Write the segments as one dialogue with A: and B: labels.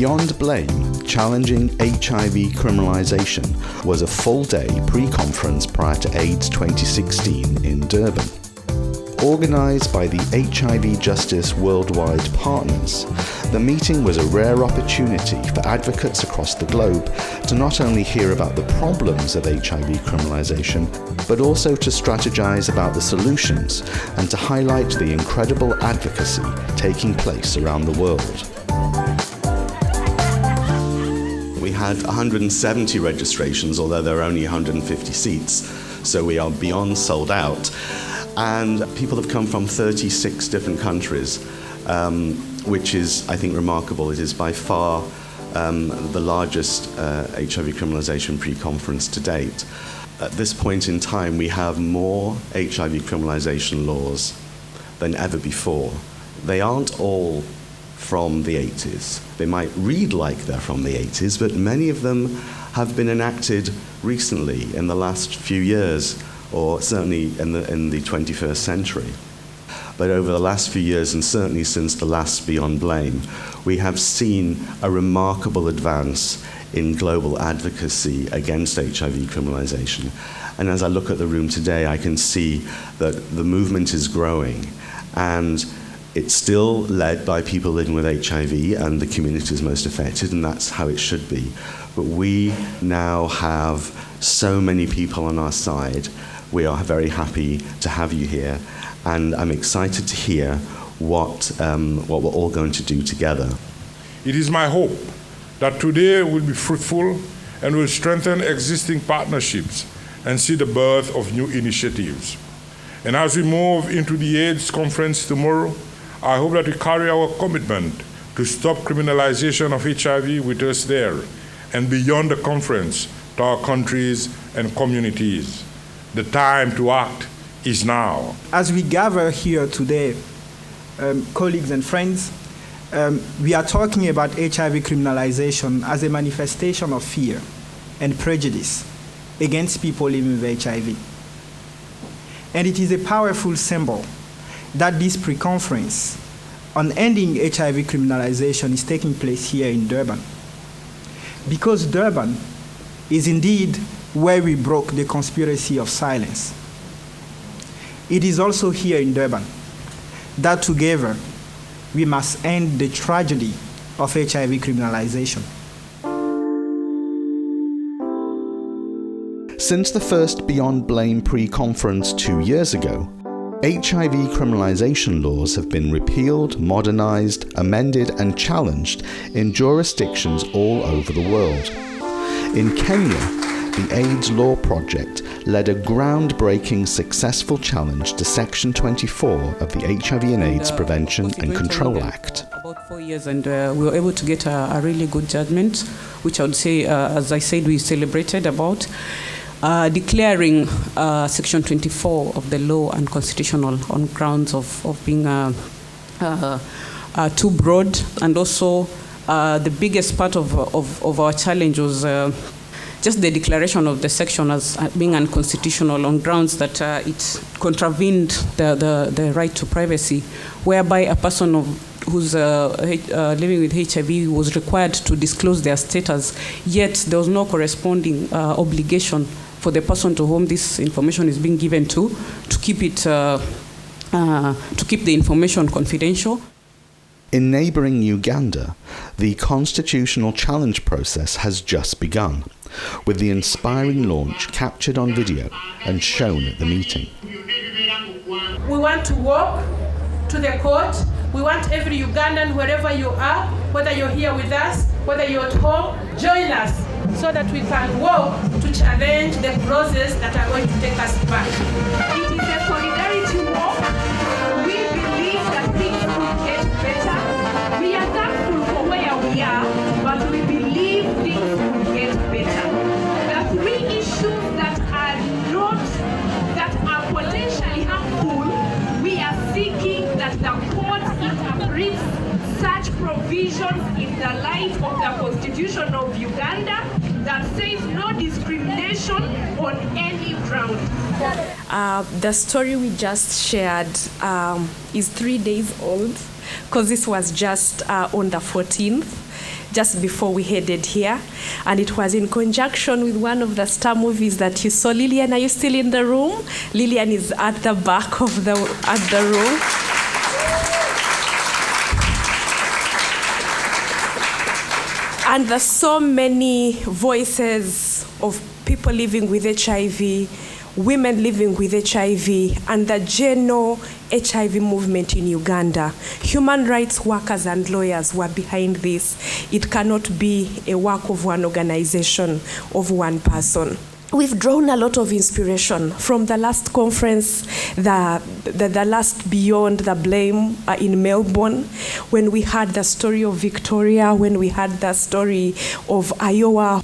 A: Beyond Blame, Challenging HIV Criminalisation was a full-day pre-conference prior to AIDS 2016 in Durban. Organised by the HIV Justice Worldwide partners, the meeting was a rare opportunity for advocates across the globe to not only hear about the problems of HIV criminalisation, but also to strategise about the solutions and to highlight the incredible advocacy taking place around the world. We had 170 registrations, although there are only 150 seats, so we are beyond sold out. And people have come from 36 different countries, which is, I think, remarkable. It is by far the largest HIV criminalisation pre-conference to date. At this point in time, we have more HIV criminalisation laws than ever before. They aren't all from the 80s. They might read like they're from the 80s, but many of them have been enacted recently in the last few years, or certainly in the 21st century. But over the last few years, and certainly since the last Beyond Blame, we have seen a remarkable advance in global advocacy against HIV criminalisation. And as I look at the room today, I can see that the movement is growing, and it's still led by people living with HIV and the communities most affected, and that's how it should be. But we now have so many people on our side. We are very happy to have you here, and I'm excited to hear what we're all going to do together.
B: It is my hope that today will be fruitful and will strengthen existing partnerships and see the birth of new initiatives. And as we move into the AIDS conference tomorrow, I hope that we carry our commitment to stop criminalization of HIV with us there and beyond the conference to our countries and communities. The time to act is now.
C: As we gather here today, colleagues and friends, we are talking about HIV criminalization as a manifestation of fear and prejudice against people living with HIV. And it is a powerful symbol that this pre-conference on ending HIV criminalization is taking place here in Durban. Because Durban is indeed where we broke the conspiracy of silence. It is also here in Durban that together we must end the tragedy of HIV criminalization.
A: Since the first Beyond Blame pre-conference 2 years ago, HIV criminalisation laws have been repealed, modernised, amended and challenged in jurisdictions all over the world. In Kenya, the AIDS Law Project led a groundbreaking successful challenge to Section 24 of the HIV and AIDS Prevention and Control Act.
D: About 4 years, and we were able to get a really good judgment, which I would say, as I said, we celebrated about. Declaring Section 24 of the law unconstitutional on grounds of being too broad, and also the biggest part of our challenge was just the declaration of the section as being unconstitutional on grounds that it contravened the right to privacy, whereby a person who's living with HIV was required to disclose their status, yet there was no corresponding obligation for the person to whom this information is being given to keep it to keep the information confidential.
A: In neighbouring Uganda, the constitutional challenge process has just begun, with the inspiring launch captured on video and shown at the meeting.
E: We want to walk to the court. We want every Ugandan, wherever you are, whether you're here with us, whether you're at home, join us so that we can walk to challenge the process that are going to take us back. It is a solidarity walk. We believe that things will get better. We are thankful for where we are, but we believe things will get better. The three issues that are potentially harmful, we are seeking that the court interprets such provisions in the light of the Constitution of Uganda that says no discrimination on any ground.
F: The story we just shared is 3 days old, because this was just on the 14th. just before we headed here. And it was in conjunction with one of the star movies that you saw. Lillian, are you still in the room? Lillian is at the back of the room. And there's so many voices of people living with HIV, women living with HIV, and the general HIV movement in Uganda. Human rights workers and lawyers were behind this. It cannot be a work of one organization, of one person. We've drawn a lot of inspiration from the last conference, the last Beyond the Blame in Melbourne, when we had the story of Victoria, when we had the story of Iowa.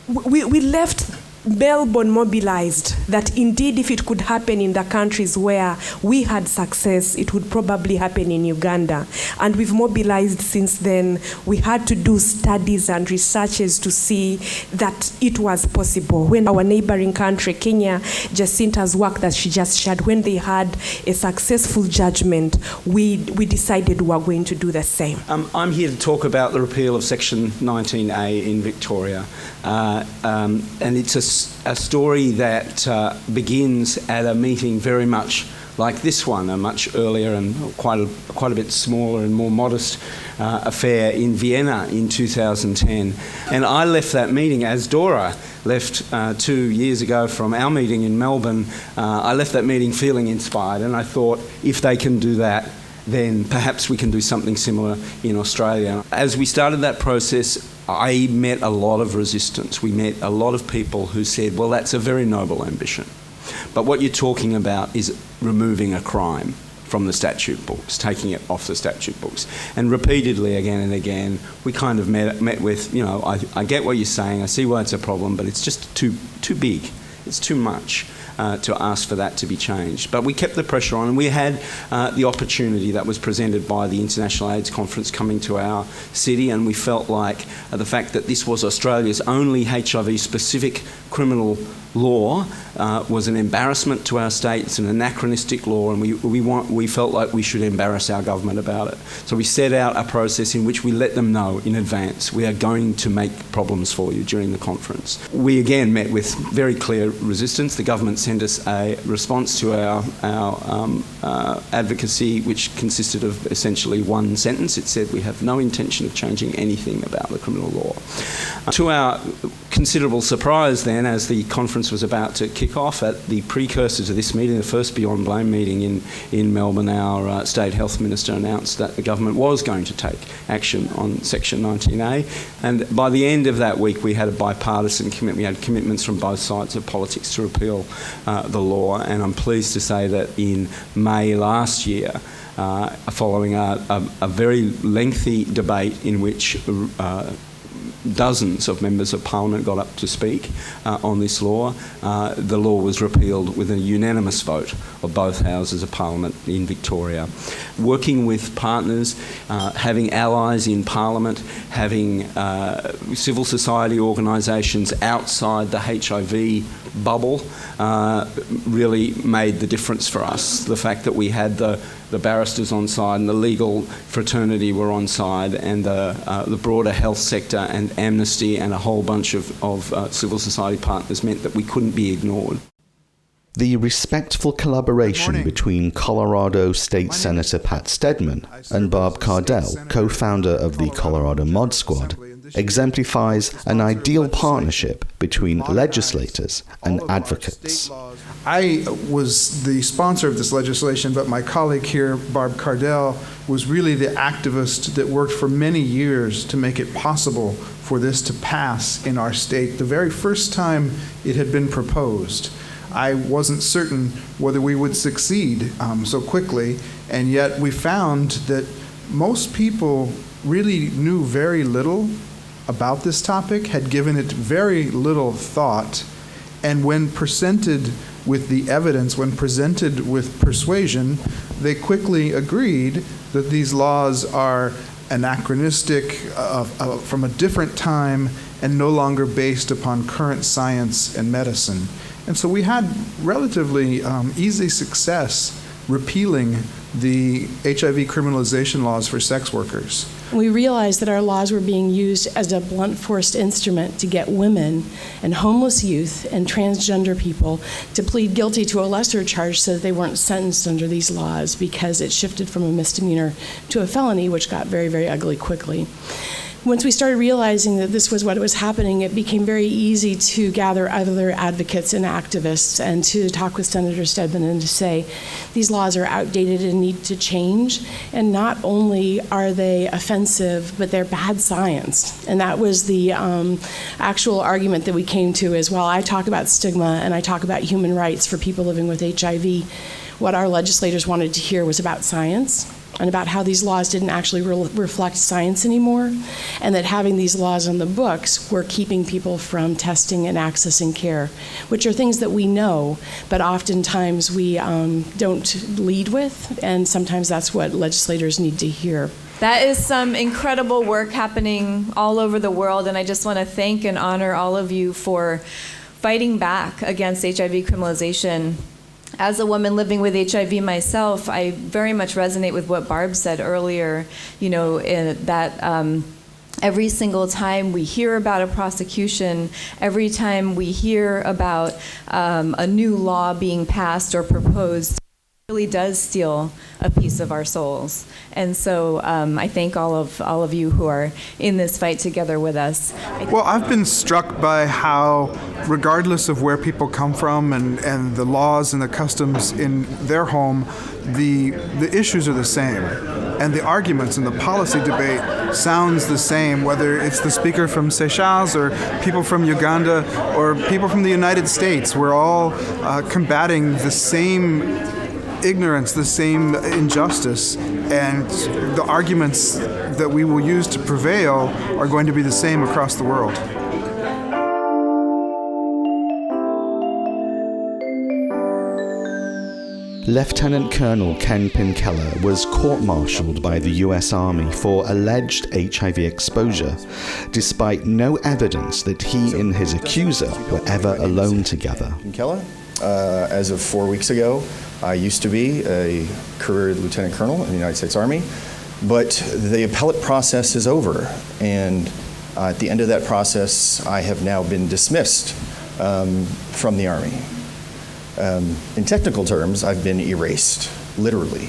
F: We left Melbourne mobilized that indeed if it could happen in the countries where we had success, it would probably happen in Uganda. And we've mobilized since then. We had to do studies and researches to see that it was possible. When our neighboring country, Kenya, Jacinta's work that she just shared, when they had a successful judgment, we decided we were going to do the same.
G: I'm here to talk about the repeal of Section 19A in Victoria. And it's a story that begins at a meeting very much like this one, a much earlier and quite a bit smaller and more modest affair in Vienna in 2010. And I left that meeting, as Dora left 2 years ago from our meeting in Melbourne, I left that meeting feeling inspired, and I thought, if they can do that, then perhaps we can do something similar in Australia. As we started that process, I met a lot of resistance. We met a lot of people who said, well, that's a very noble ambition, but what you're talking about is removing a crime from the statute books, taking it off the statute books. And repeatedly, again and again, we kind of met with, I get what you're saying, I see why it's a problem, but it's just too big, it's too much. To ask for that to be changed. But we kept the pressure on, and we had the opportunity that was presented by the International AIDS Conference coming to our city, and we felt like the fact that this was Australia's only HIV-specific criminal law was an embarrassment to our state. It's an anachronistic law, and we felt like we should embarrass our government about it. So we set out a process in which we let them know in advance, we are going to make problems for you during the conference. We again met with very clear resistance. The government sent us a response to our advocacy, which consisted of essentially one sentence. It said, we have no intention of changing anything about the criminal law. To our considerable surprise then, as the conference was about to kick off, at the precursor to this meeting, the first Beyond Blame meeting in Melbourne, our State Health Minister announced that the government was going to take action on Section 19A. And by the end of that week, we had a bipartisan commitment. We had commitments from both sides of politics to repeal the law. And I'm pleased to say that in May last year, following a very lengthy debate in which dozens of members of Parliament got up to speak on this law, the law was repealed with a unanimous vote of both houses of Parliament in Victoria. Working with partners, having allies in Parliament, having civil society organisations outside the HIV bubble really made the difference for us. The fact that we had the barristers on side and the legal fraternity were on side, and the broader health sector and Amnesty and a whole bunch of civil society partners meant that we couldn't be ignored.
A: The respectful collaboration between Colorado State Senator Pat Stedman and Barb Cardell, co-founder of the Colorado Mod Squad, exemplifies an ideal partnership between legislators and advocates.
H: I was the sponsor of this legislation, but my colleague here, Barb Cardell, was really the activist that worked for many years to make it possible for this to pass in our state the very first time it had been proposed. I wasn't certain whether we would succeed so quickly, and yet we found that most people really knew very little about this topic, had given it very little thought, and when presented with the evidence, when presented with persuasion, they quickly agreed that these laws are anachronistic, from a different time, and no longer based upon current science and medicine. And so we had relatively easy success repealing the HIV criminalization laws for sex workers.
I: We realized that our laws were being used as a blunt force instrument to get women and homeless youth and transgender people to plead guilty to a lesser charge so that they weren't sentenced under these laws, because it shifted from a misdemeanor to a felony, which got very, very ugly quickly. Once we started realizing that this was what was happening, it became very easy to gather other advocates and activists and to talk with Senator Stedman and to say, these laws are outdated and need to change. And not only are they offensive, but they're bad science. And that was the actual argument that we came to is, while I talk about stigma and I talk about human rights for people living with HIV, what our legislators wanted to hear was about science, and about how these laws didn't actually reflect science anymore, and that having these laws on the books were keeping people from testing and accessing care, which are things that we know, but oftentimes we don't lead with, and sometimes that's what legislators need to hear.
J: That is some incredible work happening all over the world, and I just want to thank and honor all of you for fighting back against HIV criminalization. As a woman living with HIV myself, I very much resonate with what Barb said earlier, that every single time we hear about a prosecution, every time we hear about a new law being passed or proposed, it really does steal a piece of our souls. And so I thank all of you who are in this fight together with us.
H: Well, I've been struck by how, regardless of where people come from and the laws and the customs in their home, the issues are the same. And the arguments and the policy debate sounds the same, whether it's the speaker from Seychelles or people from Uganda or people from the United States. We're all combating the same ignorance, the same injustice, and the arguments that we will use to prevail are going to be the same across the world.
A: Lieutenant Colonel Ken Pinkeller was court-martialed by the US Army for alleged HIV exposure, despite no evidence that he and his accuser were ever alone together.
K: Pinkeller, as of 4 weeks ago, I used to be a career lieutenant colonel in the United States Army, but the appellate process is over, and at the end of that process, I have now been dismissed from the Army. In technical terms, I've been erased, literally.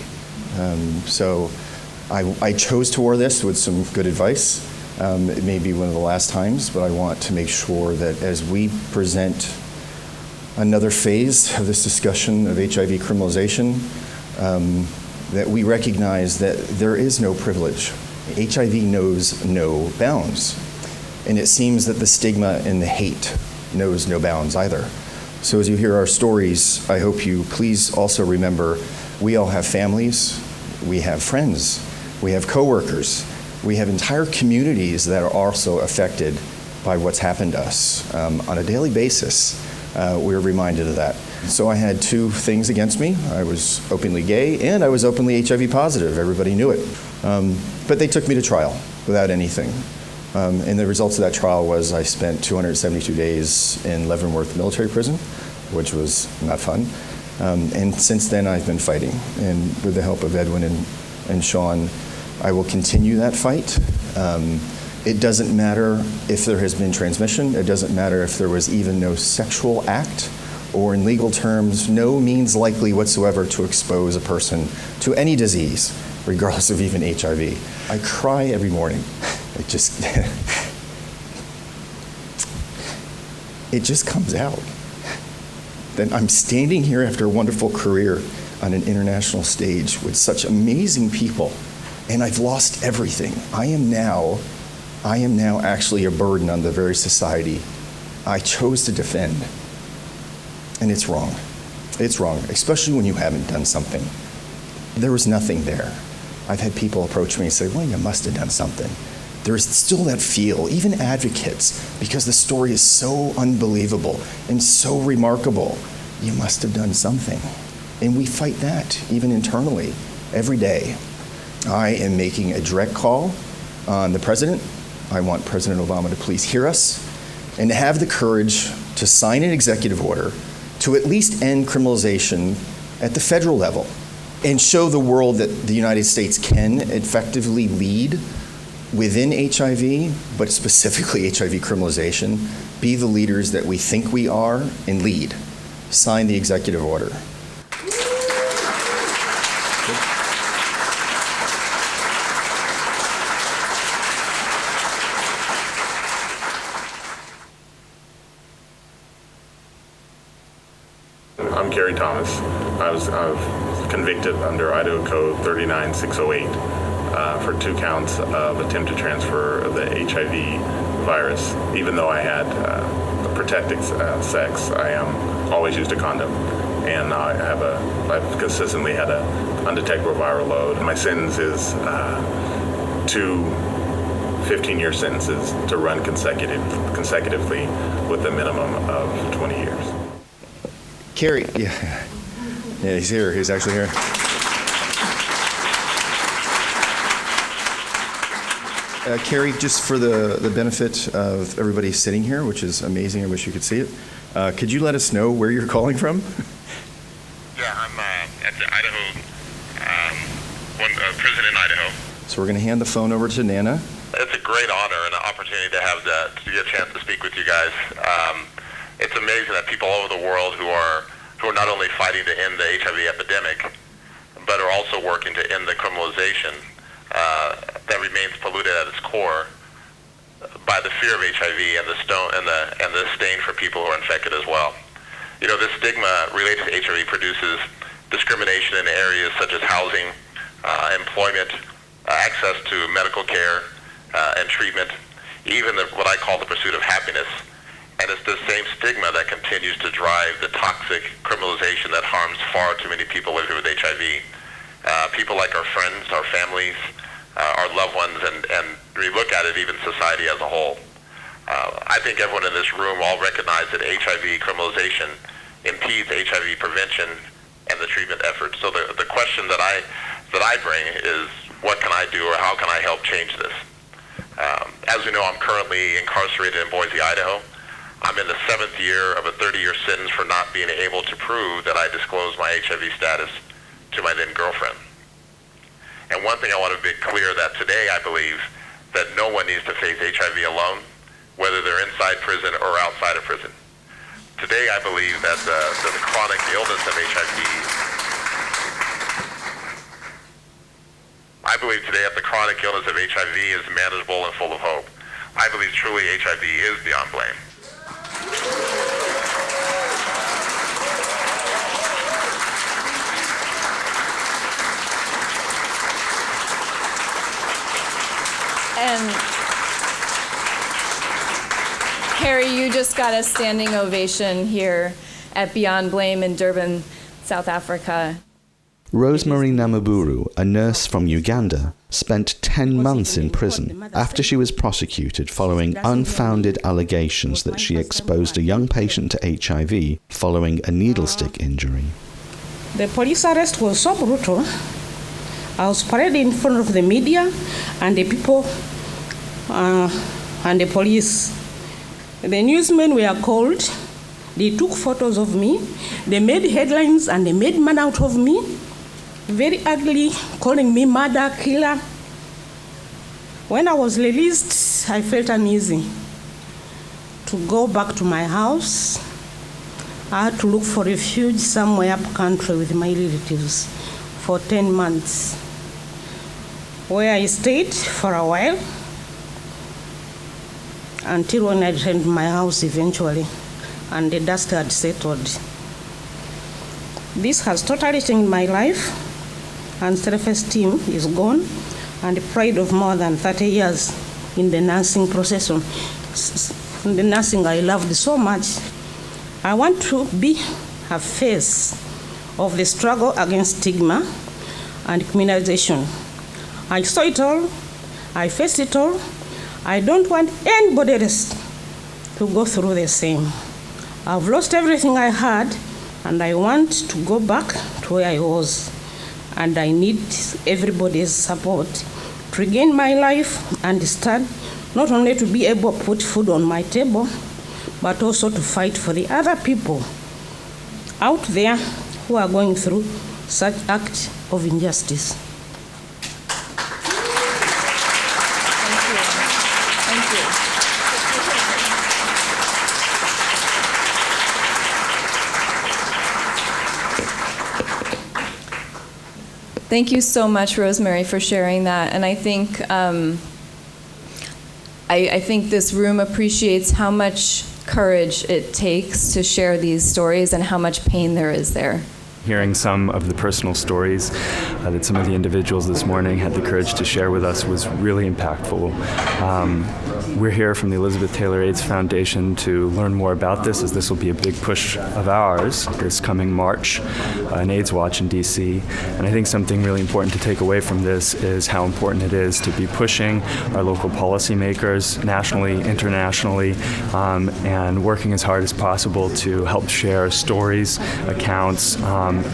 K: So I chose to wear this with some good advice. It may be one of the last times, but I want to make sure that as we present another phase of this discussion of HIV criminalization, that we recognize that there is no privilege. HIV knows no bounds. And it seems that the stigma and the hate knows no bounds either. So as you hear our stories, I hope you please also remember we all have families, we have friends, we have coworkers, we have entire communities that are also affected by what's happened to us on a daily basis. We're reminded of that. So I had two things against me. I was openly gay and I was openly HIV positive. Everybody knew it. But they took me to trial without anything. And the results of that trial was I spent 272 days in Leavenworth military prison, which was not fun. And since then I've been fighting. And with the help of Edwin and Sean, I will continue that fight. It doesn't matter if there has been transmission. It doesn't matter if there was even no sexual act, or in legal terms, no means likely whatsoever to expose a person to any disease, regardless of even HIV. I cry every morning. It just, it just comes out. Then I'm standing here after a wonderful career on an international stage with such amazing people, and I've lost everything. I am now actually a burden on the very society I chose to defend. And it's wrong. It's wrong, especially when you haven't done something. There was nothing there. I've had people approach me and say, well, you must have done something. There's still that feel, even advocates, because the story is so unbelievable and so remarkable. You must have done something. And we fight that, even internally, every day. I am making a direct call on the president. I want President Obama to please hear us and to have the courage to sign an executive order to at least end criminalization at the federal level. and show the world that the United States can effectively lead within HIV, but specifically HIV criminalization, be the leaders that we think we are and lead. Sign the executive order.
L: I'm Gary Thomas. I was convicted under Idaho Code 39608 for 2 counts of attempt to transfer the HIV virus. Even though I had protected sex, I always used a condom, and I've consistently had an undetectable viral load. My sentence is 2 15-year sentences to run consecutively with a minimum of 20 years.
K: Carrie, yeah, he's here. He's actually here. Carrie, just for the benefit of everybody sitting here, which is amazing, I wish you could see it, could you let us know where you're calling from?
M: Yeah, I'm at the Idaho, prison in Idaho.
K: So we're going to hand the phone over to Nana.
M: It's a great honor and an opportunity to get a chance to speak with you guys. It's amazing that people all over the world who are not only fighting to end the HIV epidemic, but are also working to end the criminalization that remains polluted at its core by the fear of HIV and the stain for people who are infected as well. You know, this stigma related to HIV produces discrimination in areas such as housing, employment, access to medical care and treatment, even what I call the pursuit of happiness. And it's the same stigma that continues to drive the toxic criminalization that harms far too many people living with HIV. People like our friends, our families, our loved ones, and we look at it, even society as a whole. I think everyone in this room all recognize that HIV criminalization impedes HIV prevention and the treatment efforts. So the question that I bring is, what can I do, or how can I help change this? As we know, I'm currently incarcerated in Boise, Idaho. I'm in the 7th year of a 30-year sentence for not being able to prove that I disclosed my HIV status to my then girlfriend. And one thing I want to make clear, that today I believe that no one needs to face HIV alone, whether they're inside prison or outside of prison. Today I believe that the chronic illness of HIV, I believe today that the chronic illness of HIV is manageable and full of hope. I believe truly HIV is beyond blame.
J: And Harry, you just got a standing ovation here at Beyond Blame in Durban, South Africa.
A: Rosemary Namaburu, a nurse from Uganda, spent 10 months in prison after she was prosecuted following unfounded allegations that she exposed a young patient to HIV following a needle stick injury.
N: The police arrest was so brutal. I was paraded in front of the media and the people and the police. The newsmen were called. They took photos of me. They made headlines and they made man out of me. Very ugly, calling me murder, killer. When I was released, I felt uneasy to go back to my house. I had to look for refuge somewhere up country with my relatives for 10 months, where I stayed for a while until when I returned to my house eventually, and the dust had settled. This has totally changed my life, and self-esteem is gone, and the pride of more than 30 years in the nursing profession, in the nursing I loved so much. I want to be a face of the struggle against stigma and criminalization. I saw it all, I faced it all. I don't want anybody else to go through the same. I've lost everything I had, and I want to go back to where I was. And I need everybody's support to regain my life and start not only to be able to put food on my table, but also to fight for the other people out there who are going through such act of injustice.
J: Thank you so much, Rosemary, for sharing that. And I think I think this room appreciates how much courage it takes to share these stories and how much pain there is there.
O: Hearing some of the personal stories that some of the individuals this morning had the courage to share with us was really impactful. We're here from the Elizabeth Taylor AIDS Foundation to learn more about this, as this will be a big push of ours this coming March, an AIDS Watch in DC. And I think something really important to take away from this is how important it is to be pushing our local policymakers nationally, internationally, and working as hard as possible to help share stories, accounts,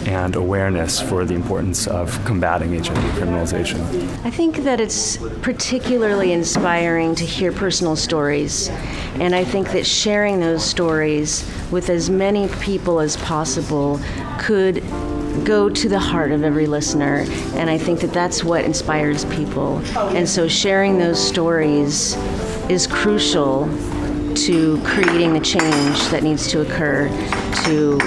O: and awareness for the importance of combating HIV criminalization.
P: I think that it's particularly inspiring to hear personal stories, and I think that sharing those stories with as many people as possible could go to the heart of every listener, and I think that that's what inspires people. And so sharing those stories is crucial to creating the change that needs to occur to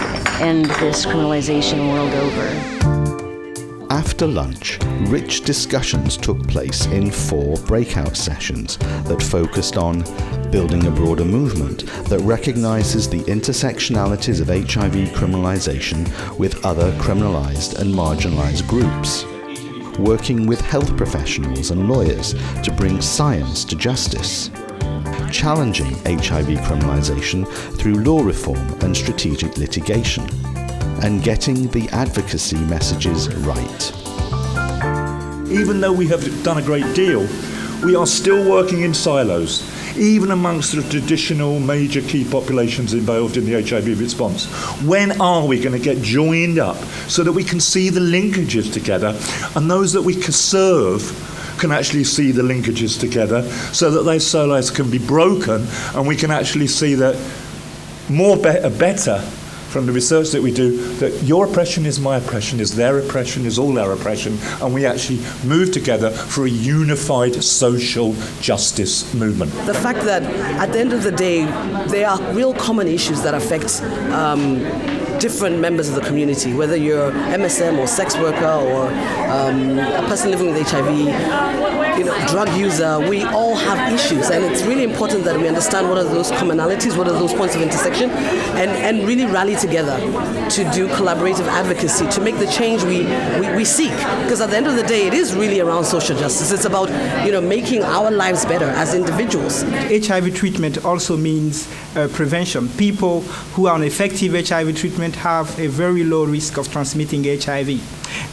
P: end this criminalization world over.
A: After lunch, rich discussions took place in 4 breakout sessions that focused on building a broader movement that recognizes the intersectionalities of HIV criminalization with other criminalized and marginalized groups, working with health professionals and lawyers to bring science to justice, challenging HIV criminalization through law reform and strategic litigation, and getting the advocacy messages right.
Q: Even though we have done a great deal, we are still working in silos, even amongst the traditional major key populations involved in the HIV response. When are we going to get joined up so that we can see the linkages together, and those that we can serve can actually see the linkages together, so that those silos can be broken and we can actually see that better from the research that we do, that your oppression is my oppression, is their oppression, is all our oppression, and we actually move together for a unified social justice movement.
R: The fact that at the end of the day, there are real common issues that affect different members of the community, whether you're MSM or sex worker or a person living with HIV, drug user, we all have issues, and it's really important that we understand what are those commonalities, what are those points of intersection, and really rally together to do collaborative advocacy to make the change we seek. Because at the end of the day, it is really around social justice. It's about making our lives better as individuals.
C: HIV treatment also means prevention. People who are on effective HIV treatment have a very low risk of transmitting HIV.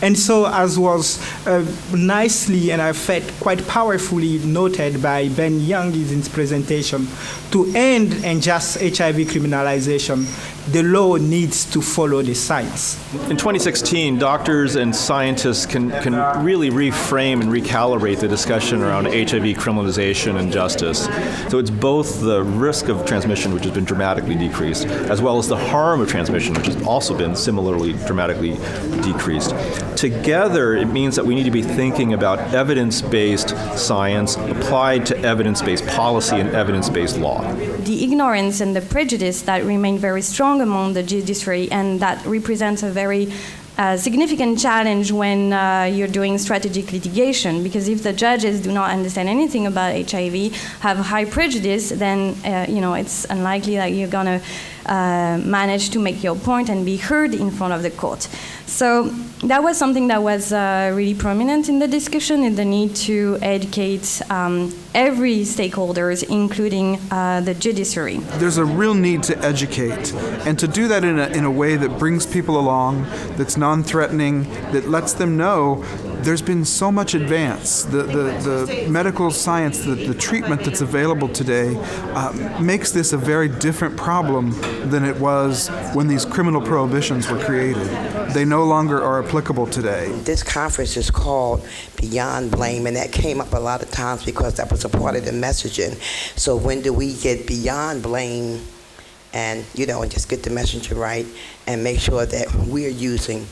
C: And so, as was nicely and I felt quite powerfully noted by Ben Young in his presentation, to end unjust HIV criminalization, the law needs to follow the science.
S: In 2016, doctors and scientists can really reframe and recalibrate the discussion around HIV criminalization and justice. So it's both the risk of transmission, which has been dramatically decreased, as well as the harm of transmission, which has also been similarly dramatically decreased. Together, it means that we need to be thinking about evidence-based science applied to evidence-based policy and evidence-based law.
F: The ignorance and the prejudice that remain very strong among the judiciary, and that represents a very significant challenge when you're doing strategic litigation, because if the judges do not understand anything about HIV, have high prejudice, then it's unlikely that you're going to manage to make your point and be heard in front of the court. So that was something that was really prominent in the discussion, in the need to educate every stakeholders, including the judiciary.
H: There's a real need to educate, and to do that in a way that brings people along, that's non-threatening, that lets them know there's been so much advance. The medical science, the treatment that's available today makes this a very different problem than it was when these criminal prohibitions were created. They no longer are applicable today.
T: This conference is called Beyond Blame, and that came up a lot of times because that was a part of the messaging. So when do we get beyond blame and, and just get the messaging right and make sure that we're using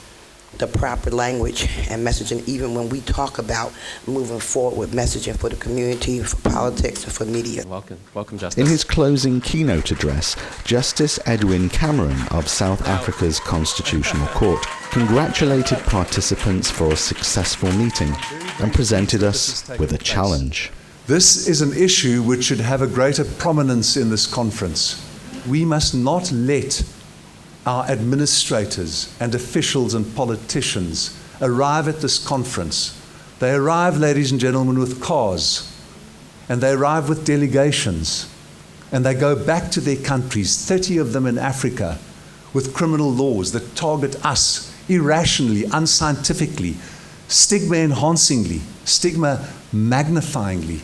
T: the proper language and messaging, even when we talk about moving forward with messaging for the community, for politics, and for media.
U: Welcome, Justice.
A: In his closing keynote address, Justice Edwin Cameron of South Africa's Constitutional Court congratulated participants for a successful meeting and presented us with a challenge.
V: This is an issue which should have a greater prominence in this conference. We must not let our administrators and officials and politicians arrive at this conference. They arrive, ladies and gentlemen, with cars, and they arrive with delegations, and they go back to their countries, 30 of them in Africa, with criminal laws that target us irrationally, unscientifically, stigma-enhancingly, stigma-magnifyingly.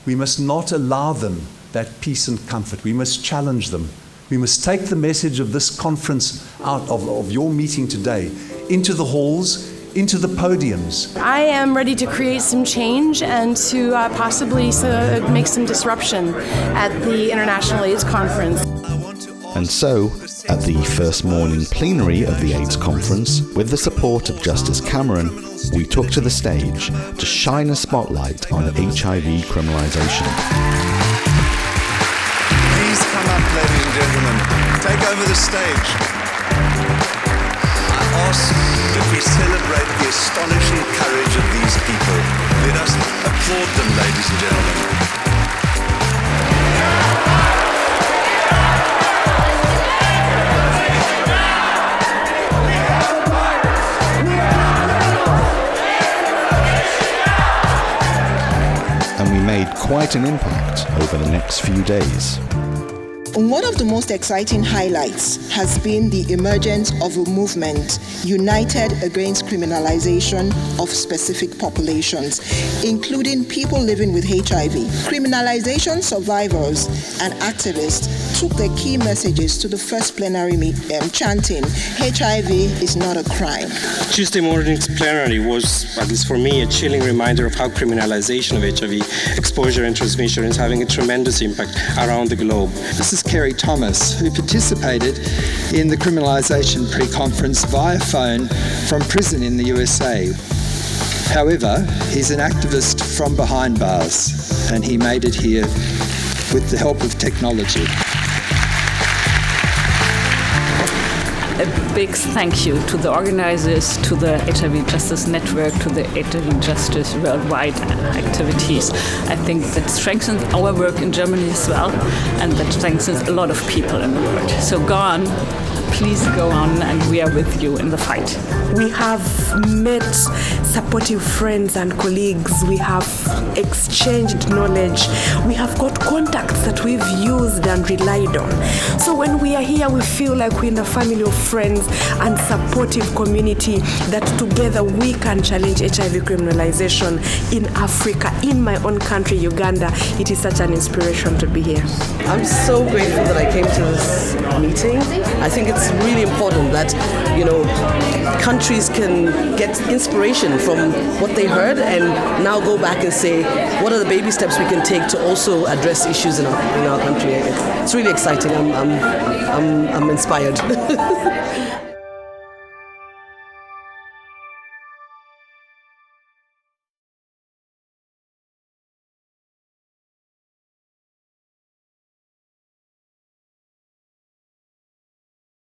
V: We must not allow them that peace and comfort. We must challenge them. We must take the message of this conference out of your meeting today into the halls, into the podiums.
I: I am ready to create some change and to possibly make some disruption at the International AIDS Conference.
A: And so, at the first morning plenary of the AIDS Conference, with the support of Justice Cameron, we took to the stage to shine a spotlight on HIV criminalisation.
V: Please come up, ladies and gentlemen. Take over the stage. I ask that we celebrate the astonishing courage of these people. Let us applaud them, ladies and gentlemen.
A: And we made quite an impact over the next few days.
W: One of the most exciting highlights has been the emergence of a movement united against criminalization of specific populations, including people living with HIV. Criminalization survivors and activists took their key messages to the first plenary chanting, HIV is not a crime.
X: Tuesday morning's plenary was, at least for me, a chilling reminder of how criminalization of HIV exposure and transmission is having a tremendous impact around the globe.
Y: This is Kerry Thomas, who participated in the criminalisation pre-conference via phone from prison in the USA. However, he's an activist from behind bars, and he made it here with the help of technology.
D: A big thank you to the organizers, to the HIV Justice Network, to the HIV Justice Worldwide activities. I think that strengthens our work in Germany as well, and that strengthens a lot of people in the world. So go on, please go on, and we are with you in the fight.
F: We have met supportive friends and colleagues. We have exchanged knowledge. We have got contacts that we've used and relied on. So when we are here, we feel like we're in a family of friends and supportive community that together we can challenge HIV criminalization in Africa, in my own country, Uganda. It is such an inspiration to be here.
R: I'm so grateful that I came to this meeting. I think it's really important that, countries can get inspiration from what they heard and now go back and say, what are the baby steps we can take to also address issues in our country? It's really exciting. I'm inspired.